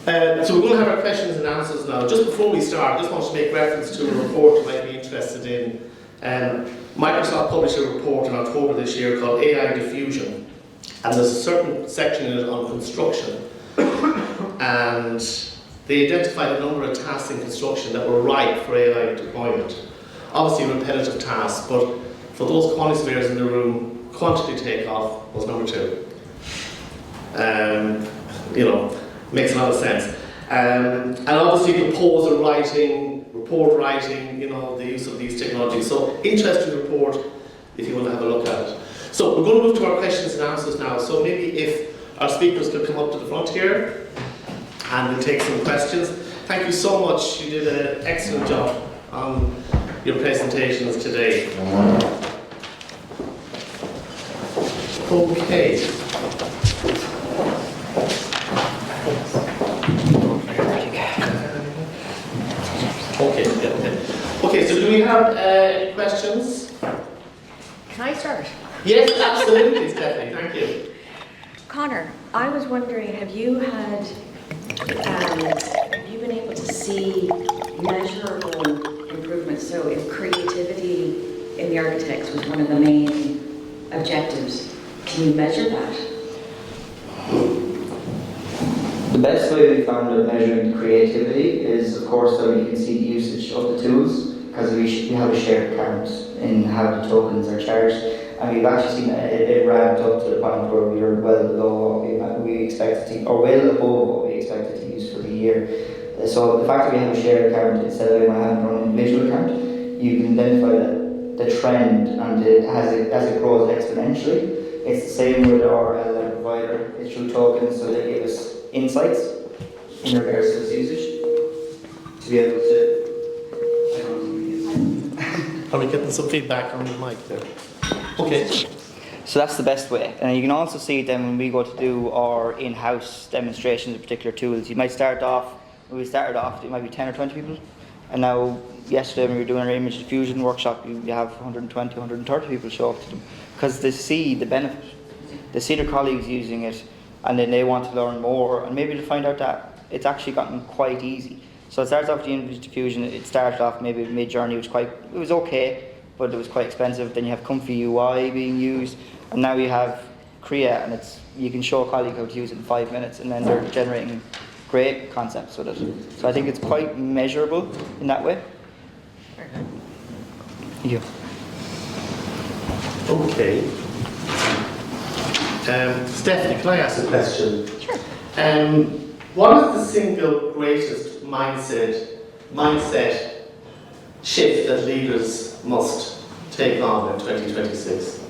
So we're going to have our questions and answers now. Just before we start, I just want to make reference to a report you might be interested in. Microsoft published a report in October this year called AI Diffusion, and there's a certain section in it on construction. And they identified a number of tasks in construction that were ripe for AI deployment. Obviously repetitive tasks, but for those quantity surveyors in the room, quantity takeoff was number 2. Makes a lot of sense. And obviously proposal writing, report writing, the use of these technologies. So interesting report if you want to have a look at it. So we're going to move to our questions and answers now. So maybe if our speakers could come up to the front here and we'll take some questions. Thank you so much. You did an excellent job on your presentations today. Okay. Okay, so do we have any questions? Can I start? Yes, absolutely, Stephanie, thank you. Connor, I was wondering, have you been able to see measurable improvements? So if creativity in the architects was one of the main objectives, can you measure that? The best way we found of measuring creativity is, of course, so you can see the usage of the tools, because we have a shared account in how the tokens are charged, and we've actually seen it ramped up to the point where we were well below what we expected to, or well above what we expected to use for the year. So the fact that we have a shared account instead of having our own individual account, you can identify the trend, and as it grows exponentially. It's the same with our LLM provider. It's through tokens, so they give us insights in regards to its usage to be able to. Are we getting some feedback on the mic there? Okay. So that's the best way. And you can also see then when we go to do our in-house demonstrations of particular tools, when we started off, it might be 10 or 20 people. And now, yesterday when we were doing our image diffusion workshop, you have 120, 130 people show up to them. Because they see the benefit. They see their colleagues using it, and then they want to learn more, and maybe to find out that it's actually gotten quite easy. So it starts off with the image diffusion. It started off maybe mid-journey, it was okay, but it was quite expensive. Then you have Comfy UI being used, and now you have Create, and you can show a colleague how to use it in 5 minutes, and then they're generating great concepts with it. So I think it's quite measurable in that way. Yeah. Okay. Stephanie, can I ask a question? Sure. What is the single greatest mindset shift that leaders must take on in 2026?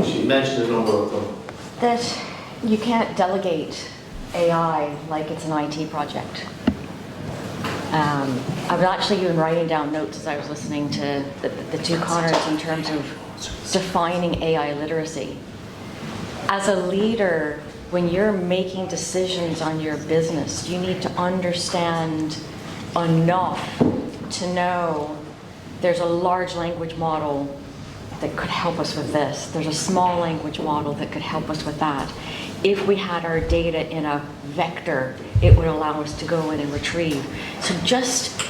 You mentioned a number of them. That you can't delegate AI like it's an IT project. I was actually even writing down notes as I was listening to the two Connors in terms of defining AI literacy. As a leader, when you're making decisions on your business, you need to understand enough to know there's a large language model that could help us with this. There's a small language model that could help us with that. If we had our data in a vector, it would allow us to go in and retrieve. So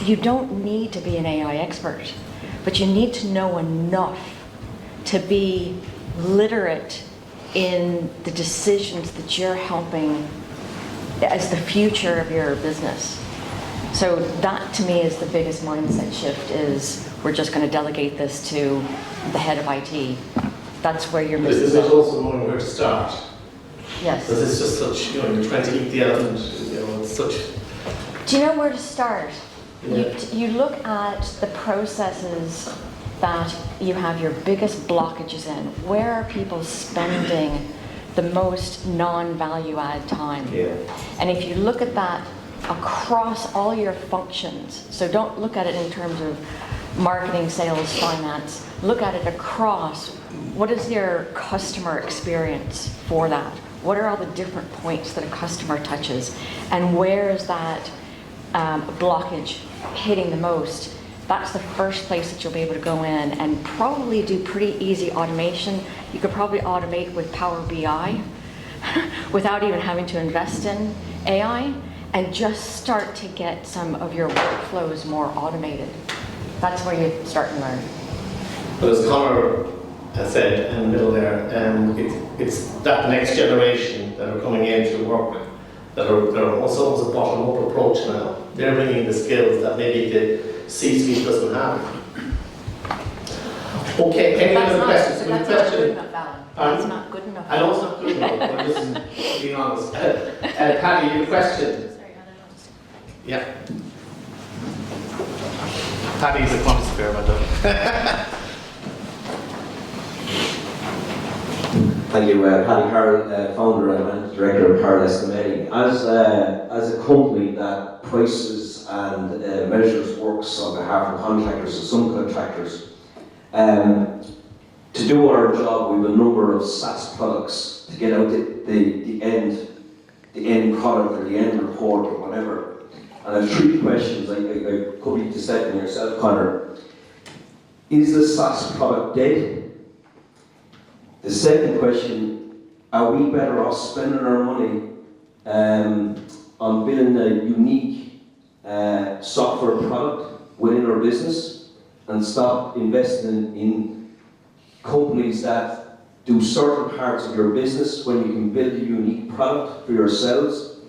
you don't need to be an AI expert, but you need to know enough to be literate in the decisions that you're helping as the future of your business. So that to me is the biggest mindset shift, is we're just going to delegate this to the head of IT. That's where you're missing. Is it also knowing where to start? Yes. Because it's just such, you're trying to eat the elephant, it's such... Do you know where to start? Yeah. You look at the processes that you have your biggest blockages in. Where are people spending the most non-value add time? Yeah. And if you look at that across all your functions, so don't look at it in terms of marketing, sales, finance, look at it across what is your customer experience for that? What are all the different points that a customer touches? And where is that blockage hitting the most? That's the first place that you'll be able to go in and probably do pretty easy automation. You could probably automate with Power BI without even having to invest in AI. and just start to get some of your workflows more automated. That's where you start and learn. But as Conor has said in the middle there, it's that next generation that are coming in to work with, that are also almost a bottom-up approach now. They're bringing the skills that maybe the C-suite doesn't have. Okay, any other questions? That's not good enough, Alan. That's not good enough. I know it's not good enough, but I'm just being honest. Patty, you have a question? Yeah. Paddy's a quantity experiment. Thank you, Paddy Carroll, founder and managing director of Carroll Estimating. As a company that prices and measures works on behalf of contractors and subcontractors, to do our job, we have a number of SaaS products to get out the end product or the end report or whatever. And I have three questions. I could be to set them yourself, Conor. Is the SaaS product dead? The second question, are we better off spending our money on building a unique software product within our business and stop investing in companies that do certain parts of your business when you can build a unique product for yourselves?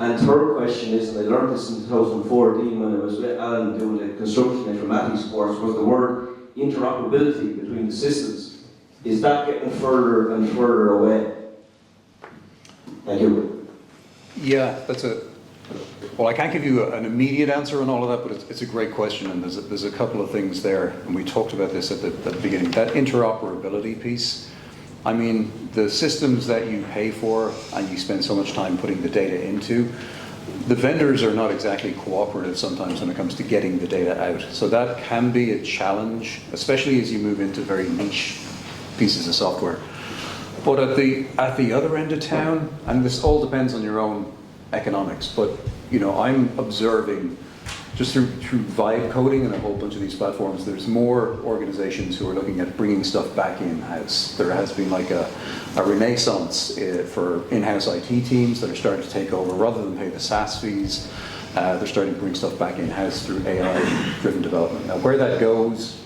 And third question is, and I learned this in 2014 when I was with Alan doing the construction informatics course, was the word interoperability between the systems. Is that getting further and further away? Thank you. Yeah, well, I can't give you an immediate answer on all of that, but it's a great question, and there's a couple of things there, and we talked about this at the beginning. That interoperability piece, I mean, the systems that you pay for and you spend so much time putting the data into, the vendors are not exactly cooperative sometimes when it comes to getting the data out. So that can be a challenge, especially as you move into very niche pieces of software. But at the other end of town, and this all depends on your own economics, but you know, I'm observing just through vibe coding and a whole bunch of these platforms, there's more organizations who are looking at bringing stuff back in-house. There has been like a renaissance for in-house IT teams that are starting to take over. Rather than pay the SaaS fees, they're starting to bring stuff back in-house through AI-driven development. Now, where that goes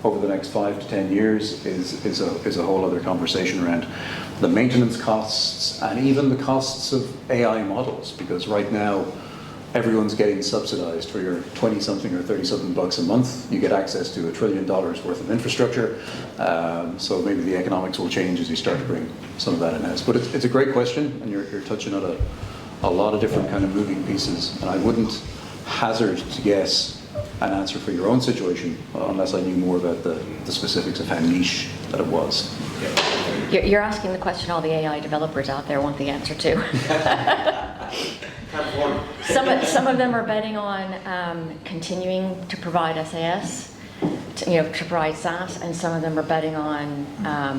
over the next 5 to 10 years is a whole other conversation around the maintenance costs and even the costs of AI models, because right now everyone's getting subsidized for your 20-something or 30-something bucks a month. You get access to $1 trillion worth of infrastructure. So maybe the economics will change as you start to bring some of that in-house. But it's a great question, and you're touching on a lot of different kind of moving pieces. And I wouldn't hazard to guess an answer for your own situation unless I knew more about the specifics of how niche that it was. You're asking the question all the AI developers out there want the answer to. Some of them are betting on continuing to provide SAS, to provide SaaS, and some of them are betting on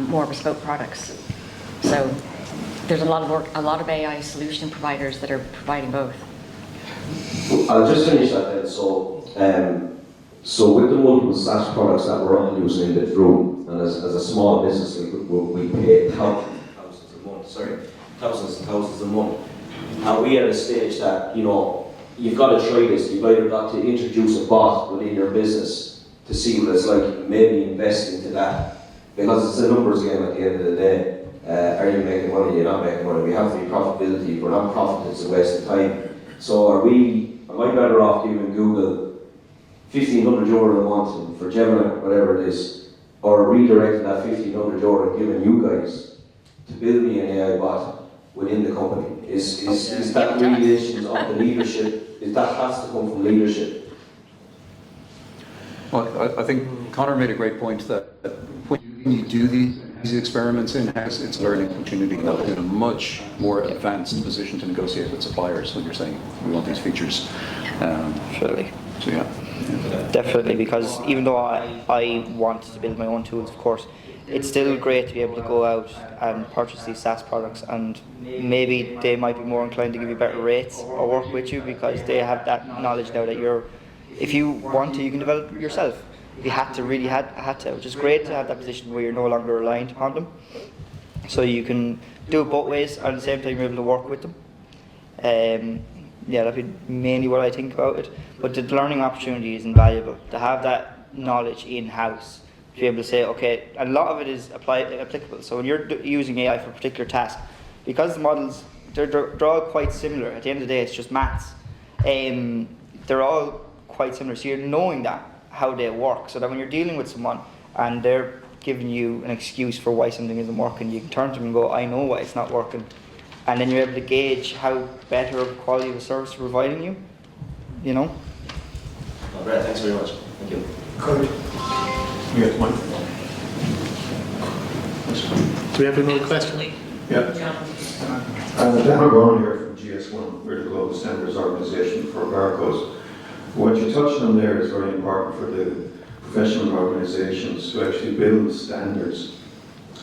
more bespoke products. So there's a lot of AI solution providers that are providing both. I'll just finish that then. So with the multiple SaaS products that we're all using in this room, and as a small business, we pay thousands and thousands a month. And we are at a stage that, you've got to try this. You've either got to introduce a bot within your business to see what it's like, maybe invest into that. Because it's a numbers game at the end of the day. Are you making money? You're not making money. We have to be profitability. If we're not profitable, it's a waste of time. So am I better off giving Google €1,500 a month for Gemini, whatever it is, or redirecting that €1,500 and giving you guys to build me an AI bot within the company? Is that really issues of the leadership? That has to come from leadership? Well, I think Conor made a great point that when you do these experiments in-house, it's a learning opportunity. Now in a much more advanced position to negotiate with suppliers when you're saying, we want these features. Absolutely. So yeah. Definitely, because even though I want to build my own tools, of course, it's still great to be able to go out and purchase these SaaS products, and maybe they might be more inclined to give you better rates or work with you because they have that knowledge now that if you want to, you can develop it yourself. You had to, which is great to have that position where you're no longer reliant upon them. So you can do it both ways, and at the same time you're able to work with them. Yeah, that'd be mainly what I think about it. But the learning opportunity is invaluable. To have that knowledge in-house, to be able to say, okay, a lot of it is applicable. So when you're using AI for a particular task, because the models, they're all quite similar. At the end of the day, it's just maths. They're all quite similar. So you're knowing that, how they work, so that when you're dealing with someone and they're giving you an excuse for why something isn't working, you can turn to them and go, I know why it's not working. And then you're able to gauge how better of quality of the service we're providing you, you know? All right, thanks very much. Thank you. Good. We have one. Do we have another question? Yeah. Dan O'Brien here from GS1. We're the Global Standards Organisation for barcodes. What you touched on there is very important for the professional organisations to actually build standards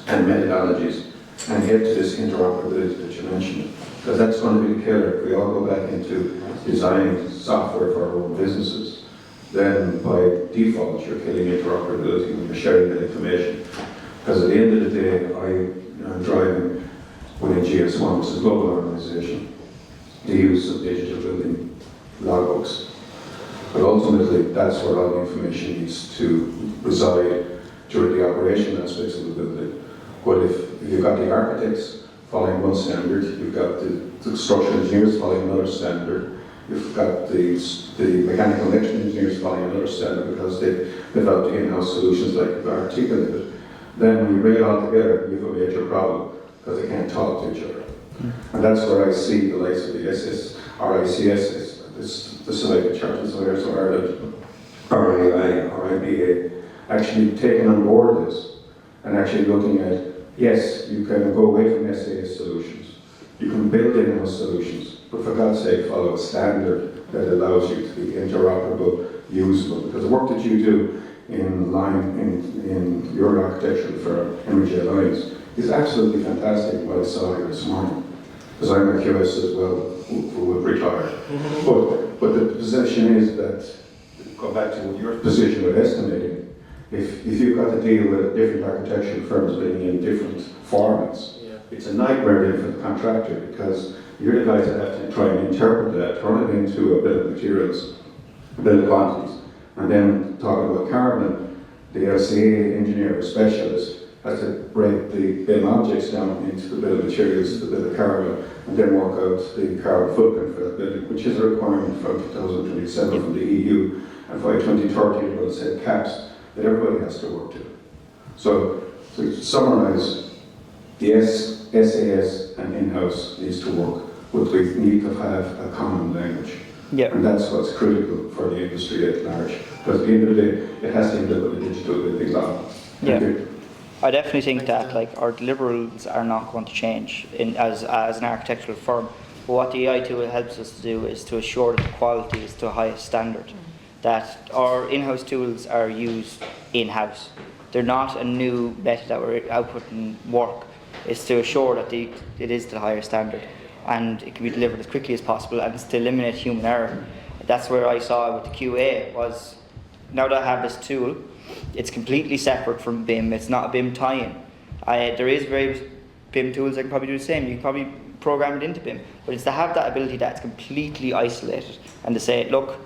and methodologies and get to this interoperability that you mentioned, because that's going to be the killer. If we all go back into designing software for our own businesses, then by default you're killing interoperability when you're sharing that information. Because at the end of the day, I'm driving within GS1, which is a global organisation, the use of digital building logbooks. But ultimately, that's where all the information needs to reside during the operation aspects of the building. But if you've got the architects following one standard, you've got the structural engineers following another standard, you've got the mechanical and electrical engineers following another standard because they've developed in-house solutions like you've articulated, then when you bring it all together, you have a major problem because they can't talk to each other. And that's where I see the likes of the SS, or ICS, the Selected Churches of Ireland, RAI, or IBA, actually taking on board this and actually looking at, yes, you can go away from SAS solutions, you can build in-house solutions, but for God's sake, follow a standard that allows you to be interoperable, usable. Because the work that you do in your architectural firm, Henry J. Lyons, is absolutely fantastic. What I saw here this morning, because I'm a QS as well, who will retire. But the position is that, go back to your position with estimating, if you've got to deal with different architectural firms being in different formats, it's a nightmare then for the contractor, because you're the guys that have to try and interpret that, turn it into a bill of materials, a bill of quantities. And then talking about carbon, the LCA engineer or specialist has to break the BIM objects down into the bill of materials, the bill of carbon, and then work out the carbon footprint for that building, which is a requirement from 2027 from the EU, and by 2030 it will set caps that everybody has to work to. So to summarise, the SAS and in-house needs to work, but we need to have a common language. Yeah. And that's what's critical for the industry at large, because at the end of the day, it has to deal with the digital building law. Yeah. I definitely think that our deliverables are not going to change as an architectural firm. But what the AI tool helps us to do is to assure that the quality is to a highest standard. That our in-house tools are used in-house. They're not a new method that we're outputting work. It's to assure that it is to the higher standard and it can be delivered as quickly as possible, and it's to eliminate human error. That's where I saw with the QA was, now that I have this tool, it's completely separate from BIM. It's not a BIM tie-in. There is various BIM tools that can probably do the same. You can probably program it into BIM, but it's to have that ability that it's completely isolated and to say, look,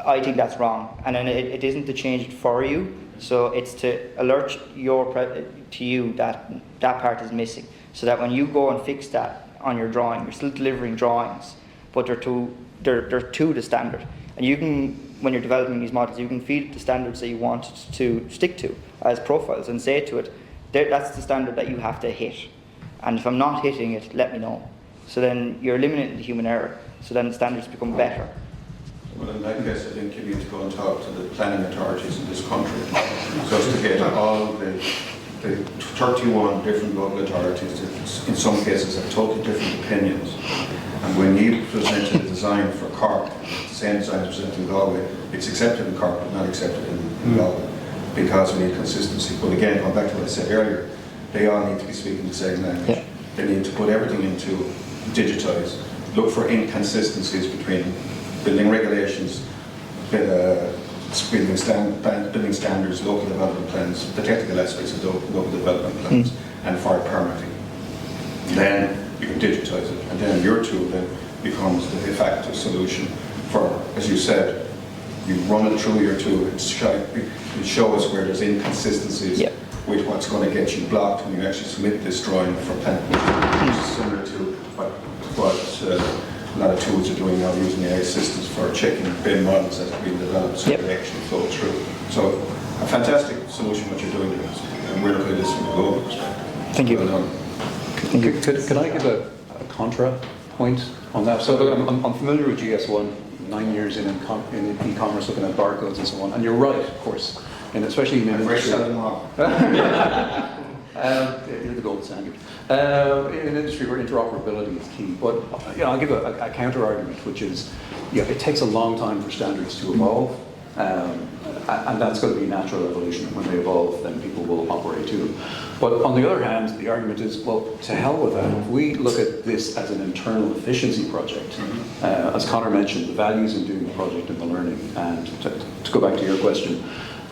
I think that's wrong, and then it isn't to change it for you. So it's to alert to you that that part is missing, so that when you go and fix that on your drawing, you're still delivering drawings, but they're to the standard. And you can, when you're developing these models, you can feed the standards that you want to stick to as profiles and say to it, that's the standard that you have to hit. And if I'm not hitting it, let me know. So then you're eliminating the human error, so then the standards become better. Well, in that case, I think you need to go and talk to the planning authorities in this country, just to get all the 31 different local authorities that in some cases have totally different opinions. And when you presented a design for Cork, the same design is presented in Galway, it's accepted in Cork but not accepted in Galway, because we need consistency. But again, going back to what I said earlier, they all need to be speaking the same language. Yeah. They need to put everything into digitise, look for inconsistencies between building regulations, building standards, local development plans, the technical aspects of local development plans, and fire permitting. Then you can digitise it, and then your tool then becomes the de facto solution for, as you said, you run it through your tool, it shows where there's inconsistencies Yep. with what's going to get you blocked when you actually submit this drawing for planning, which is similar to what a lot of tools are doing now, using AI systems for checking BIM models that have been developed so Yep. they actually flow through. So a fantastic solution what you're doing there, and we're looking at this from a global perspective. Thank you. Well done. Could I give a contra point on that? So look, I'm familiar with GS1, 9 years in e-commerce, looking at barcodes and so on. And you're right, of course, and especially in an Very industry. seldom on. You're the gold standard. In an industry where interoperability is key, but I'll give a counter argument, which is, it takes a long time for standards to evolve, and that's going to be natural evolution. When they evolve, then people will operate to them. But on the other hand, the argument is, well, to hell with that. If we look at this as an internal efficiency project, as Connor mentioned, the values in doing the project and the learning, and to go back to your question,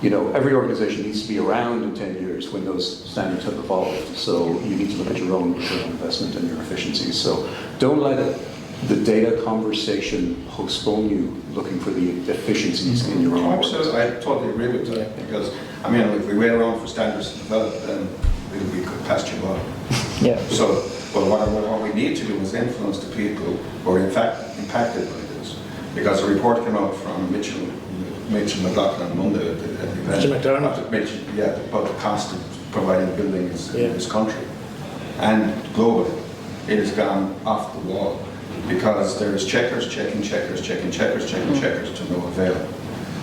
every organization needs to be around in 10 years when those standards have evolved. So you need to look at your own return on investment and your efficiencies. So don't let the data conversation postpone you looking for the efficiencies in your own work. Absolutely, I totally agree with that, because, if we wait around for standards to develop, then we could pasture ball. Yeah. So, but what we need to do is influence the people who are in fact impacted by this. Because a report came out from Mitchell McLaughlin on Monday at the event. Mitchell McDermott. About the cost of providing buildings in this country. And globally, it has gone off the wall. Because there's checkers checking checkers to no avail.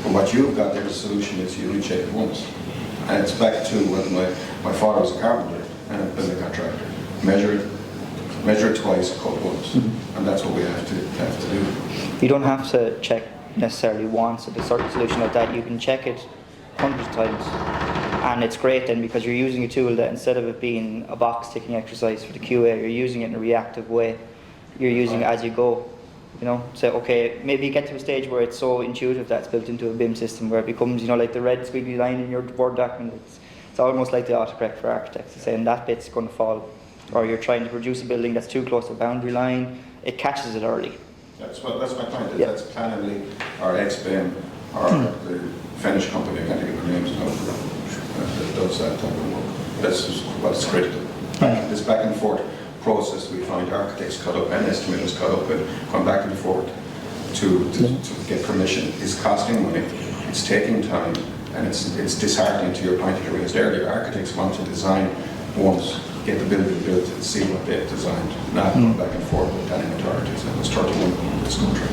But what you've got there, the solution is you only check it once. And it's back to what my father was a carpenter and a building contractor. Measure it twice, cut once. And that's what we have to do. You don't have to check necessarily once at a certain solution like that. You can check it hundreds of times. And it's great then because you're using a tool that instead of it being a box ticking exercise for the QA, you're using it in a reactive way. You're using it as you go. So okay, maybe you get to a stage where it's so intuitive that it's built into a BIM system where it becomes, like the red squiggly line in your Word document. It's almost like the autocorrect for architects. It's saying that bit's going to fall. Or you're trying to produce a building that's too close to the boundary line, it catches it early. That's my point. Yeah. That's Plannerly or XBIM or the Finnish company, I can't think of their names now, that does that type of work. That's what's critical. This back and forth process we find architects caught up and estimators caught up in, come back and forth to get permission is costing money, it's taking time, and it's disheartening to your point that you raised earlier. Architects want to design once, get the building built and see what they've designed, not go back and forth with planning authorities, and there's 31 in this country.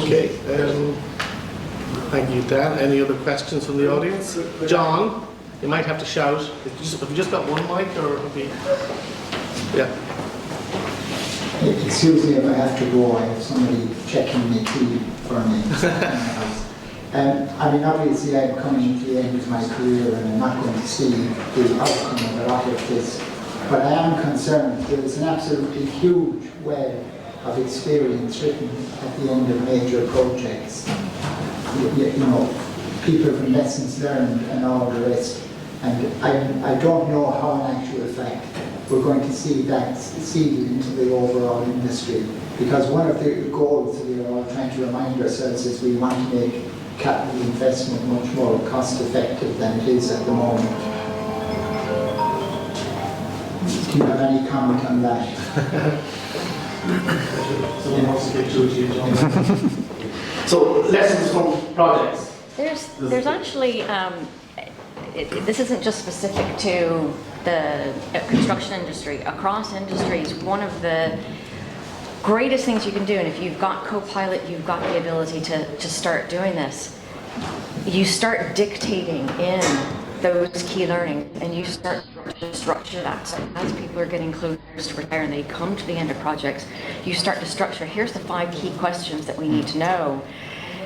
Okay, thank you, Dan. Any other questions from the audience? John, you might have to shout. Have you just got one mic, or have you? Yeah. Excuse me if I have to go, I have somebody checking me tea for me. Obviously I'm coming into the end of my career and I'm not going to see the outcome of a lot of this, but I am concerned there's an absolutely huge well of experience written at the end of major projects. People from lessons learned and all the rest, and I don't know how in actual fact we're going to see that seeded into the overall industry, because one of the goals that we're all trying to remind ourselves is we want to make capital investment much more cost effective than it is at the moment. Do you have any comment on that? Someone wants to get through to you, John. So, lessons from projects. There's actually, this isn't just specific to the construction industry. Across industries, one of the greatest things you can do, and if you've got Copilot, you've got the ability to start doing this. You start dictating in those key learning, and you start to structure that. So as people are getting close to retire and they come to the end of projects, you start to structure, here's the 5 key questions that we need to know.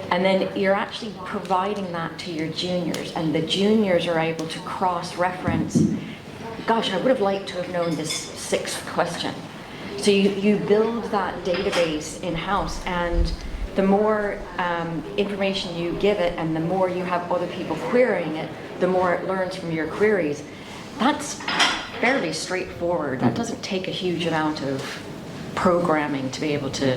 And then you're actually providing that to your juniors, and the juniors are able to cross-reference, gosh, I would have liked to have known this 6th question. So you build that database in-house, and the more information you give it and the more you have other people querying it, the more it learns from your queries. That's fairly straightforward. That doesn't take a huge amount of programming to be able to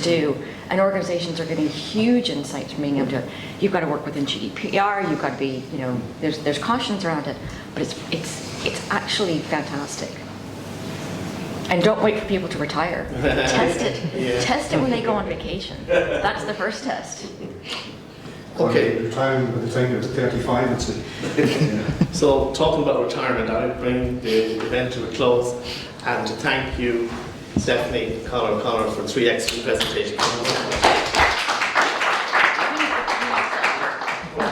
do. And organizations are getting huge insights from being able to, you've got to work within GDPR, you've got to be, you know, there's cautions around it, but it's actually fantastic. And don't wait for people to retire. Test it. Yeah. Test it when they go on vacation. That's the first test. Okay. Retiring by the time you're 35, it's a... So talking about retirement, I'll bring the event to a close and to thank you, Stephanie, Conor for 3 excellent presentations. I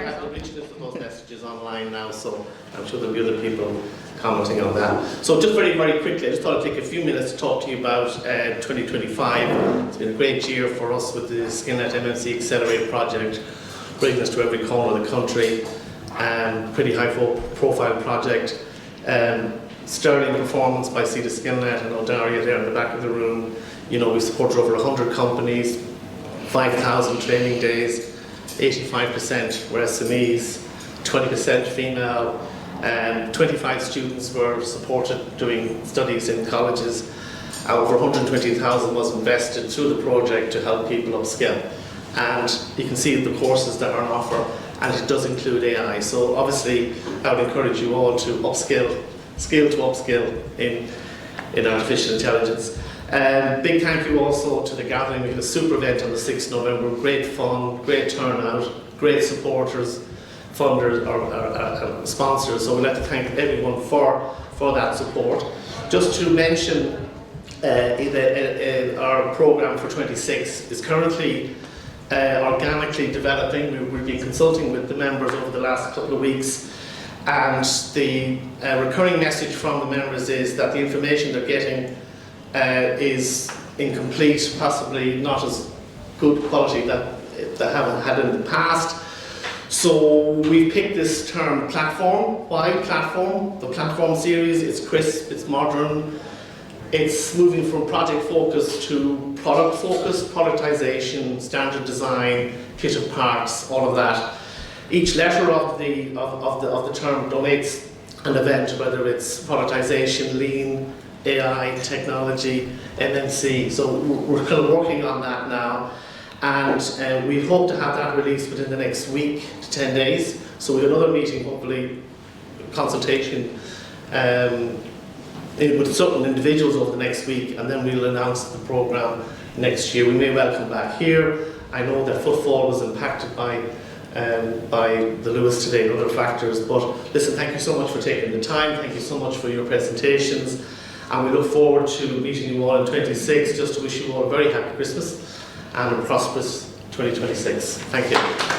have the richness of those messages online now, so I'm sure there'll be other people commenting on that. So just very, very quickly, I just thought I'd take a few minutes to talk to you about 2025. It's been a great year for us with the SkillNet MMC Accelerator project, bringing us to every corner of the country. Pretty high profile project. Sterling performance by CitA SkillNet and Daria there in the back of the room. You know, we supported over 100 companies, 5,000 training days, 85% were SMEs, 20% female, 25 students were supported doing studies in colleges. Over 120,000 was invested through the project to help people upskill. And you can see the courses that are on offer, and it does include AI. So obviously, I would encourage you all to upskill in artificial intelligence. Big thank you also to the gathering. We had a super event on the 6th of November, great fun, great turnout, great supporters, funders, or sponsors. So we'd like to thank everyone for that support. Just to mention, our programme for 26 is currently organically developing. We've been consulting with the members over the last couple of weeks, and the recurring message from the members is that the information they're getting is incomplete, possibly not as good quality that they haven't had in the past. So we picked this term platform. Why platform? The platform series is crisp, it's modern, it's moving from project focus to product focus, productization, standard design, kit of parts, all of that. Each letter of the term donates an event, whether it's productization, lean, AI, technology, MNC. So we're kind of working on that now, and we hope to have that released within the next week to 10 days. So we have another meeting, hopefully consultation with certain individuals over the next week, and then we'll announce the programme next year. We may well come back here. I know that footfall was impacted by the Lewis today and other factors, but listen, thank you so much for taking the time, thank you so much for your presentations, and we look forward to meeting you all in 26, just to wish you all a very happy Christmas and a prosperous 2026. Thank you.